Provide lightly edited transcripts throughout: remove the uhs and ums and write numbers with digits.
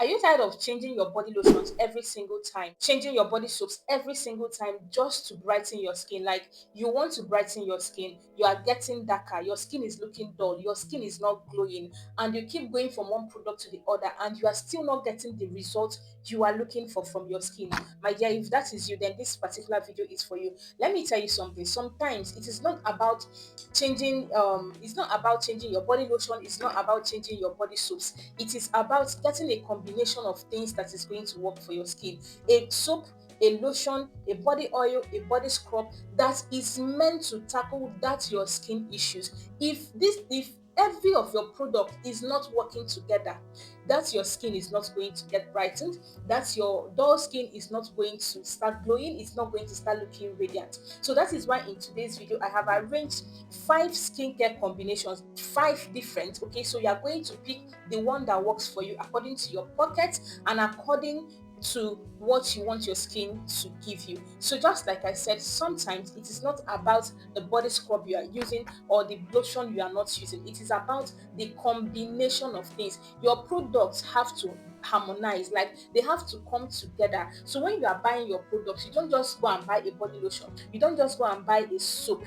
Are you tired of changing your body lotions every single time, changing your body soaps every single time just to brighten your skin? Like you want to brighten your skin, you are getting darker, your skin is looking dull, your skin is not glowing, and you keep going from one product to the other, and you are still not getting the result you are looking for from your skin. My dear, if that is you, then this particular video is for you. Let me tell you something. Sometimes it is not about it's not about changing your body lotion, it's not about changing your body soaps. It is about getting a combination of things that is going to work for your skin. A soap, a lotion, a body oil, a body scrub that is meant to tackle that your skin issues. If every of your product is not working together, that your skin is not going to get brightened, that your dull skin is not going to start glowing, it's not going to start looking radiant. So that is why in today's video I have arranged 5 skincare combinations, 5 different. Okay, so you are going to pick the one that works for you according to your pocket and according to what you want your skin to give you. So just like I said, sometimes it is not about the body scrub you are using or the lotion you are not using. It is about the combination of things. Your products have to harmonize, like they have to come together. So when you are buying your products, you don't just go and buy a body lotion, you don't just go and buy a soap,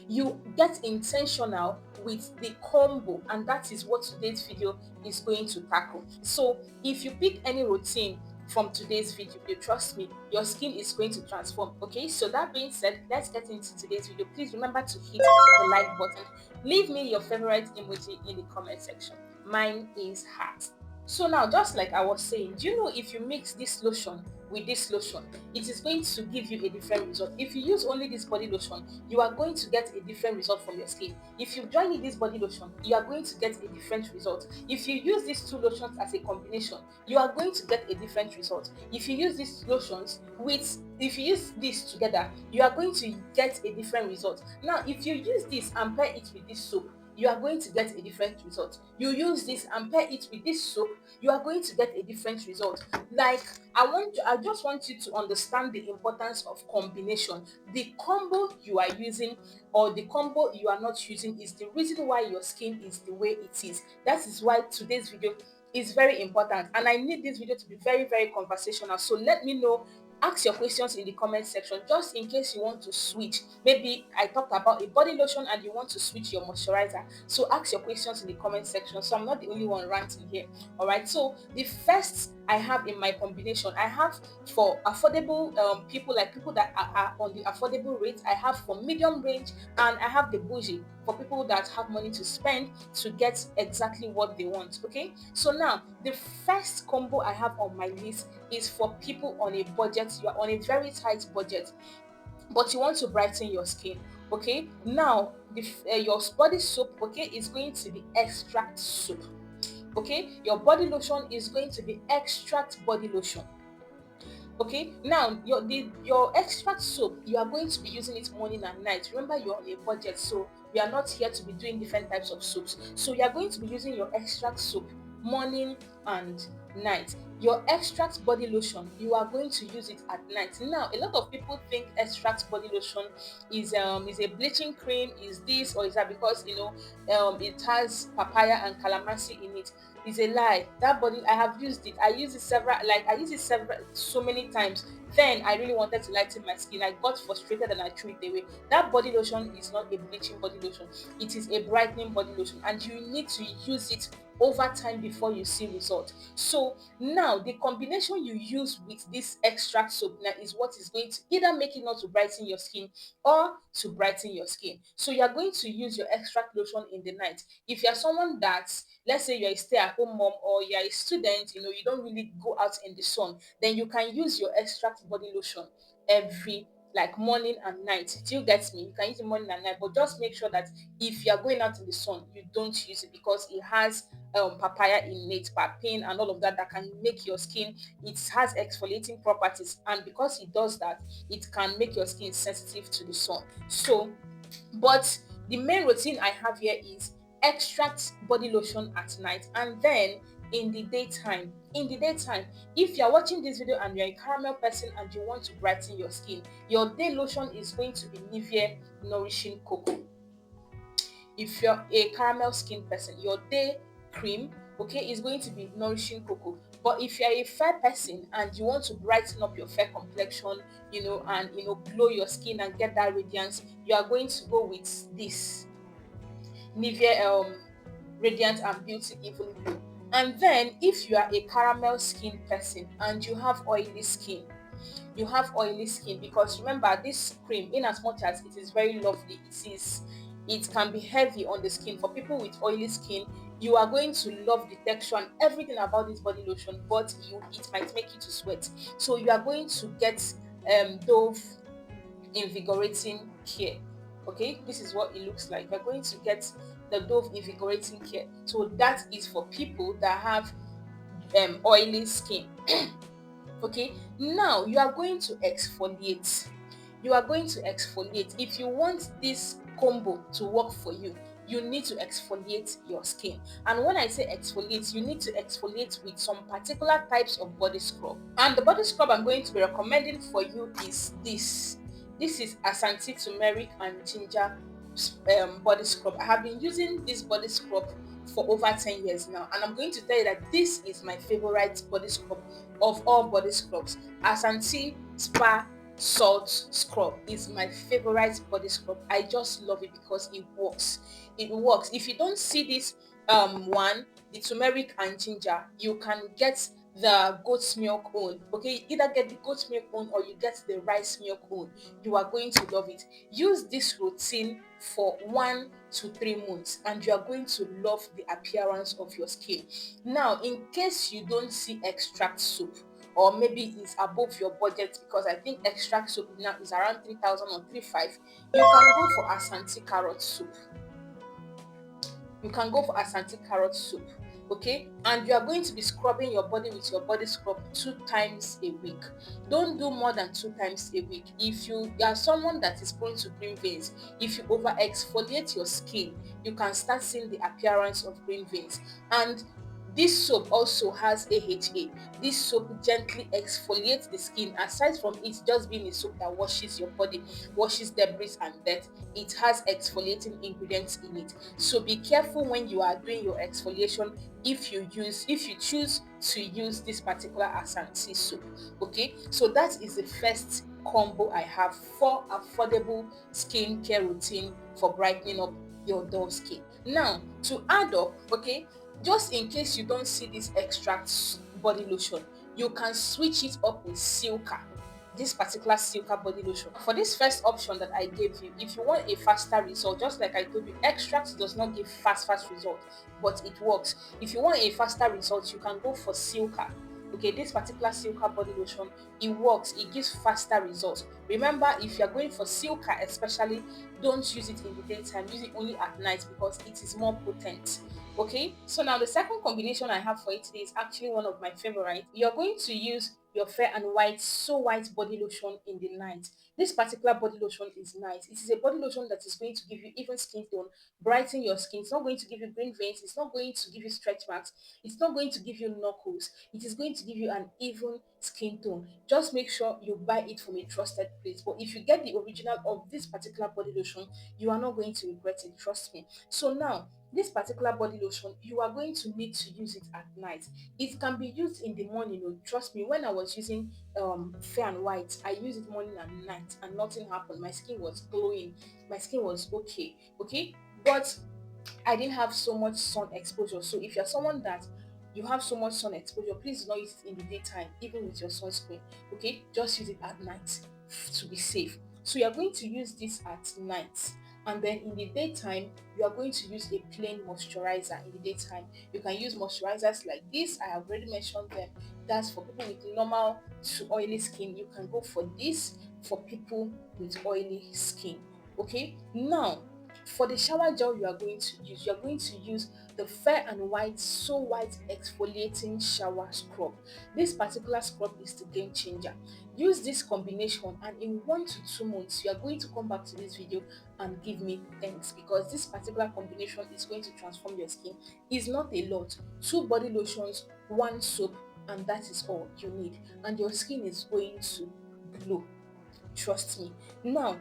you get intentional with the combo, and that is what today's video is going to tackle. So if you pick any routine from today's video, you trust me, your skin is going to transform. Okay, so that being said, let's get into today's video. Please remember to hit the like button, leave me your favorite emoji in the comment section. Mine is heart. So now, just like I was saying, do you know if you mix this lotion with this lotion, it is going to give you a different result? If you use only this body lotion, you are going to get a different result from your skin. If you join in this body lotion, you are going to get a different result. If you use these two lotions as a combination, you are going to get a different result. If you use these lotions with if you use this together, you are going to get a different result. Now, if you use this and pair it with this soap, you are going to get a different result. You use this and pair it with this soap, you are going to get a different result. Like I just want you to understand the importance of combination. The combo you are using or the combo you are not using is the reason why your skin is the way it is. That is why today's video is very important, and I need this video to be very, very conversational. So let me know, ask your questions in the comment section, just in case you want to switch. Maybe I talked about a body lotion and you want to switch your moisturizer, so ask your questions in the comment section, so I'm not the only one ranting here. All right, so the first I have in my combination, I have for affordable people, like people that are on the affordable rate, I have for medium range, and I have the bougie for people that have money to spend to get exactly what they want. Okay, so now the first combo I have on my list is for people on a budget. You are on a very tight budget, but you want to brighten your skin. Okay, now your body soap, okay, is going to be extract soap. Okay, your body lotion is going to be extract body lotion. Okay, now your extract soap, you are going to be using it morning and night. Remember, you're on a budget, so we are not here to be doing different types of soaps. So you are going to be using your extract soap morning and night. Your extract body lotion, you are going to use it at night. Now, a lot of people think extract body lotion is a bleaching cream, is this or is that, because it has papaya and calamansi in it. Is a lie. That body, I have used it. I use it several so many times. Then I really wanted to lighten my skin. I got frustrated and I threw it away. That body lotion is not a bleaching body lotion. It is a brightening body lotion, and you need to use it over time before you see result. So now the combination you use with this extract soap now is what is going to either make it not to brighten your skin or to brighten your skin. So you are going to use your extract lotion in the night. If you are someone that, let's say you're a stay-at-home mom or you're a student, you don't really go out in the sun, then you can use your extract body lotion every, like, morning and night. Do you get me? You can use it morning and night, but just make sure that if you're going out in the sun, you don't use it, because it has papaya in it, papain and all of that, that can make your skin, it has exfoliating properties, and because it does that, it can make your skin sensitive to the sun. So, but the main routine I have here is extract body lotion at night, and then in the daytime, if you're watching this video and you're a caramel person and you want to brighten your skin, your day lotion is going to be Nivea Nourishing Cocoa. If you're a caramel skin person, your day cream, okay, is going to be Nourishing Cocoa. But if you're a fair person and you want to brighten up your fair complexion, and glow your skin and get that radiance, you are going to go with this Nivea Radiant and Beauty Even Glow. And then if you are a caramel skin person and you have oily skin, because remember, this cream, in as much as it is very lovely, it can be heavy on the skin. For people with oily skin, you are going to love the texture and everything about this body lotion, but it might make you to sweat. So you are going to get Dove invigorating care. Okay, this is what it looks like. You're going to get the Dove invigorating care. So that is for people that have oily skin. Okay, now you are going to exfoliate. If you want this combo to work for you, you need to exfoliate your skin. And when I say exfoliate, you need to exfoliate with some particular types of body scrub. And the body scrub I'm going to be recommending for you is this is asantee, turmeric and ginger body scrub. I have been using this body scrub for over 10 years now, and I'm going to tell you that this is my favorite body scrub of all body scrubs. Asantee Spa Salt Scrub is my favorite body scrub. I just love it because it works. If you don't see this one, the turmeric and ginger, you can get the goat's milk own. Okay, either get the goat's milk own or you get the rice milk own. You are going to love it. Use this routine for 1 to 3 months and you are going to love the appearance of your skin. Now, in case you don't see extract soap, or maybe it's above your budget, because I think extract soap now is around 3,000 or 3,500, you can go for asantee carrot soup. Okay, and you are going to be scrubbing your body with your body scrub 2 times a week. Don't do more than 2 times a week. If you are someone that is prone to green veins, if you over exfoliate your skin, you can start seeing the appearance of green veins. And this soap also has AHA. This soap gently exfoliates the skin. Aside from it just being a soap that washes your body, washes debris and dirt, it has exfoliating ingredients in it. So be careful when you are doing your exfoliation if you choose to use this particular asantee soap. Okay, so that is the first combo I have for affordable skincare routine for brightening up your dull skin. Now, to add up, okay, just in case you don't see this extract body lotion, you can switch it up with Silka, this particular Silka body lotion. For this first option that I gave you, if you want a faster result, just like I told you, extract does not give fast result, but it works. If you want a faster result, you can go for Silka. Okay, this particular Silka body lotion, it works, it gives faster results. Remember, if you're going for Silka especially, don't use it in the daytime, use it only at night because it is more potent. Okay, so now the second combination I have for you today is actually one of my favorite. You're going to use your Fair and White So White body lotion in the night. This particular body lotion is nice. It is a body lotion that is going to give you even skin tone, brighten your skin. It's not going to give you green veins. It's not going to give you stretch marks. It's not going to give you knuckles. It is going to give you an even skin tone. Just make sure you buy it from a trusted place. But if you get the original of this particular body lotion, you are not going to regret it. Trust me. So now, this particular body lotion, you are going to need to use it at night. It can be used in the morning. Oh, trust me, when I was using Fair and White, I used it morning and night and nothing happened. My skin was glowing, my skin was okay, but I didn't have so much sun exposure. So if you're someone that you have so much sun exposure, please do not use it in the daytime, even with your sunscreen. Okay, just use it at night to be safe. So you're going to use this at night, and then in the daytime you are going to use a plain moisturizer. In the daytime you can use moisturizers like this. I have already mentioned them. That's for people with normal to oily skin. You can go for this for people with oily skin. Okay, now for the shower gel you are going to use the Fair and White So White exfoliating shower scrub. This particular scrub is the game changer. Use this combination and in 1 to 2 months you are going to come back to this video and give me thanks, because this particular combination is going to transform your skin. It's not a lot. 2 body lotions, 1 soap, and that is all you need, and your skin is going to glow. Trust me. Now,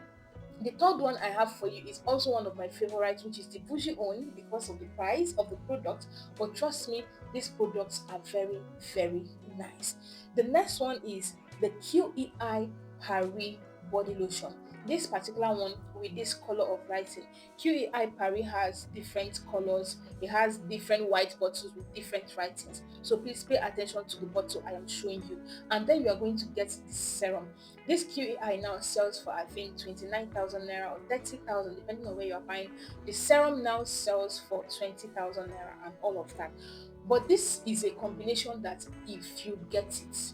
The third one I have for you is also one of my favorites, which is the bougie own because of the price of the product. But trust me, these products are very, very nice. The next one is the QEI Paris body lotion. This particular one with this color of writing. QEI Paris has different colors, it has different white bottles with different writings. So please pay attention to the bottle I am showing you. And then you are going to get the serum. This QEI now sells for I think 29,000 naira or 30,000 depending on where you are buying. The serum now sells for 20,000 naira and all of that. But this is a combination that if you get it,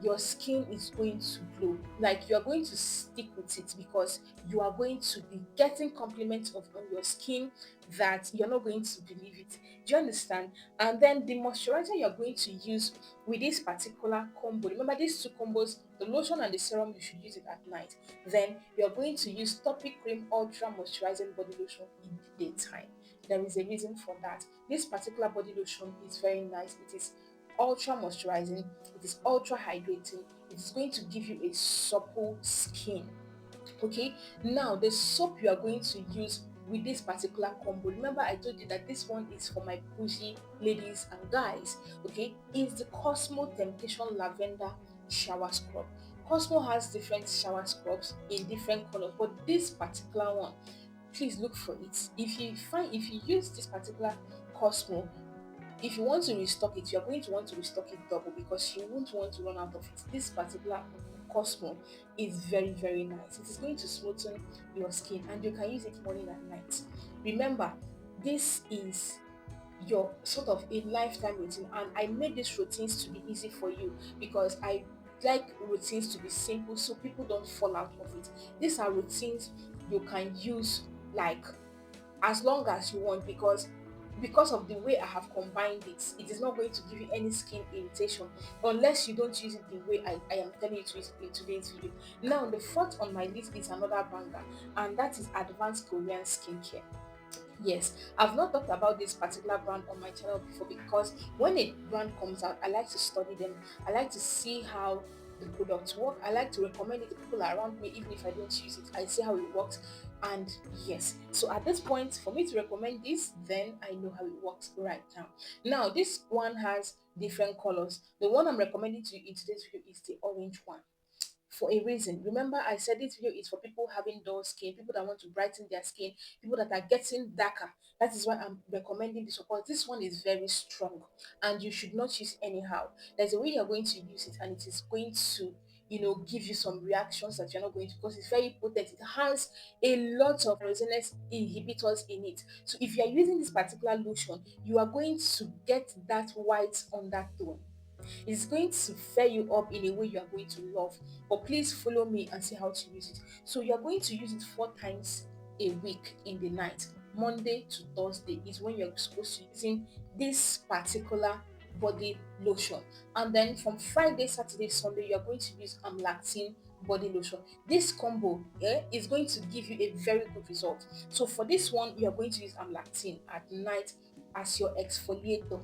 your skin is going to glow. Like you are going to stick with it because you are going to be getting compliments of on your skin that you're not going to believe it. Do you understand? And then the moisturizer you're going to use with this particular combo. Remember these two combos, the lotion and the serum, you should use it at night. Then you're going to use Topic Cream Ultra Moisturizing Body Lotion in the daytime. There is a reason for that. This particular body lotion is very nice. It is ultra moisturizing, it is ultra hydrating, it is going to give you a supple skin. Okay, now the soap you are going to use with this particular combo, remember I told you that this one is for my bougie ladies and guys. Okay, is the Cosmo Temptation Lavender Shower Scrub. Cosmo has different shower scrubs in different colors, but this particular one, please look for it. If you use this particular Cosmo, if you want to restock it, you're going to want to restock it double because you won't want to run out of it. This particular Cosmo is very, very nice. It is going to smoothen your skin and you can use it morning and night. Remember, this is your sort of a lifetime routine, and I made these routines to be easy for you because I like routines to be simple so people don't fall out of it. These are routines you can use like as long as you want because of the way I have combined it, it is not going to give you any skin irritation unless you don't use it the way I am telling you to use it in today's video. Now, the fourth on my list is another banger, and that is Advanced Korean Skincare. Yes, I've not talked about this particular brand on my channel before because when a brand comes out, I like to study them. I like to see how the products work. I like to recommend it to people around me, even if I don't use it. I see how it works. And yes, so at this point, for me to recommend this, then I know how it works right now. Now, this one has different colors. The one I'm recommending to you in today's video is the orange one for a reason. Remember, I said this video is for people having dull skin, people that want to brighten their skin, people that are getting darker. That is why I'm recommending this because this one is very strong and you should not use it anyhow. There's a way you're going to use it and it is going to give you some reactions that you're not going to because it's very potent. It has a lot of resonance inhibitors in it. So if you are using this particular lotion, you are going to get that white undertone. It's going to fare you up in a way you are going to love. But please follow me and see how to use it. So you are going to use it 4 times a week in the night. Monday to Thursday is when you're supposed to be using this particular body lotion. And then from Friday, Saturday, Sunday, you're going to use lactin body lotion. This combo is going to give you a very good result. So for this one, you're going to use lactin at night as your exfoliator.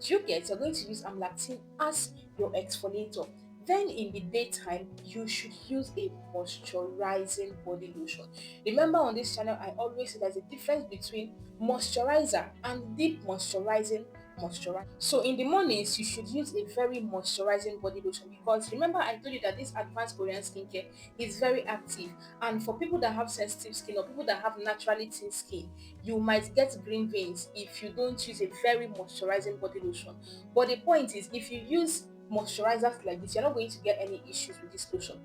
Do you get? You're going to use amlactin as your exfoliator. Then in the daytime, you should use a moisturizing body lotion. Remember on this channel, I always say there's a difference between moisturizer and deep moisturizing moisturizer. So in the mornings, you should use a very moisturizing body lotion because remember I told you that this advanced Korean skincare is very active, and for people that have sensitive skin or people that have naturally thin skin, you might get green veins if you don't use a very moisturizing body lotion. But the point is, if you use moisturizers like this, you're not going to get any issues with this lotion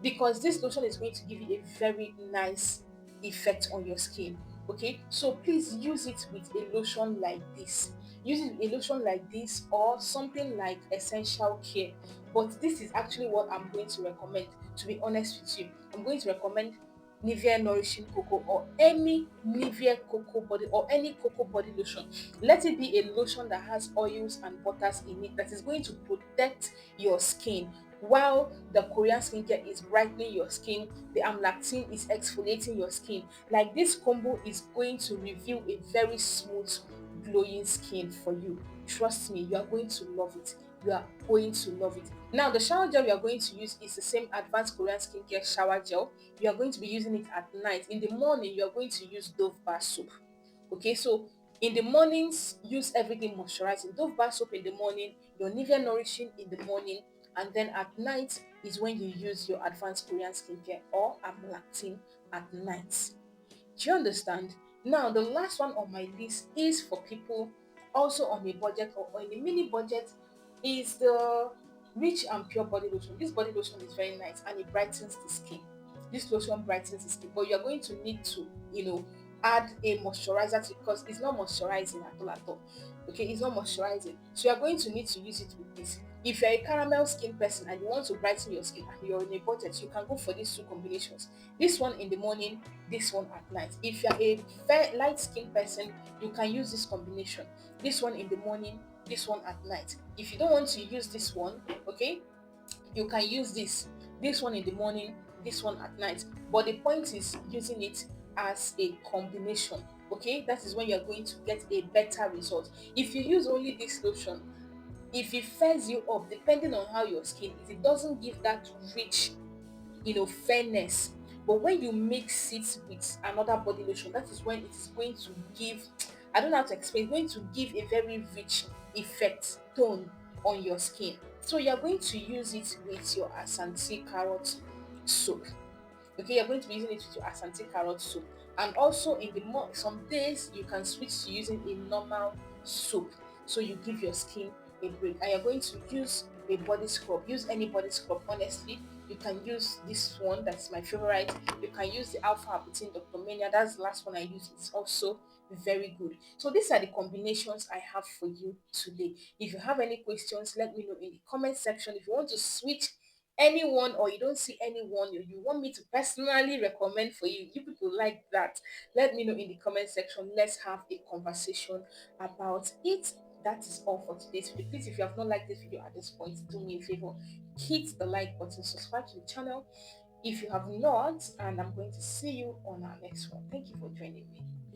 because this lotion is going to give you a very nice effect on your skin. Okay, so please use it with a lotion like this. Use it with a lotion like this or something like Essential Care. But this is actually what I'm going to recommend. To be honest with you, I'm going to recommend Nivea Nourishing Cocoa or any Nivea Cocoa body or any cocoa body lotion. Let it be a lotion that has oils and butters in it that is going to protect your skin while the Korean skincare is brightening your skin, the amlactin is exfoliating your skin. Like this combo is going to reveal a very smooth glowing skin for you. Trust me, you are going to love it. You are going to love it. Now, the shower gel we are going to use is the same advanced Korean skincare shower gel. You are going to be using it at night. In the morning, you are going to use Dove bar soap. Okay, so in the mornings, use everything moisturizing. Dove bar soap in the morning, your Nivea nourishing in the morning, and then at night is when you use your advanced Korean skincare or amlactin at night. Do you understand? Now, the last one on my list is for people also on a budget or on a mini budget is the Rich and Pure body lotion. This body lotion is very nice and it brightens the skin. This lotion brightens the skin, but you're going to need to, add a moisturizer to, because it's not moisturizing at all at all. Okay, it's not moisturizing. So you're going to need to use it with this. If you're a caramel skin person and you want to brighten your skin and you're in a budget, you can go for these two combinations. This one in the morning, this one at night. If you're a fair light skin person, you can use this combination. This one in the morning, this one at night. If you don't want to use this one, okay, you can use this one in the morning, this one at night. But the point is using it as a combination. Okay, that is when you're going to get a better result. If you use only this lotion, if it fairs you up, depending on how your skin is, it doesn't give that rich, fairness. But when you mix it with another body lotion, that is when it is going to give, I don't know how to explain, it's going to give a very rich effect, tone on your skin. So you're going to use it with your asantee carrot soap. Okay, you're going to be using it with your asante carrot soup. And also in the some days you can switch to using a normal soap, so you give your skin a break. And you're going to use a body scrub. Use any body scrub, honestly. You can use this one, that's my favorite. You can use the Alpha Arbutin Dr. Mania, that's the last one I used. It's also very good. So these are the combinations I have for you today. If you have any questions, let me know in the comment section. If you want to switch anyone, or you don't see anyone you want me to personally recommend for you, you people like that, let me know in the comment section. Let's have a conversation about it. That is all for today's video. Please, if you have not liked this video at this point, do me a favor, hit the like button, subscribe to the channel if you have not, and I'm going to see you on our next one. Thank you for joining me.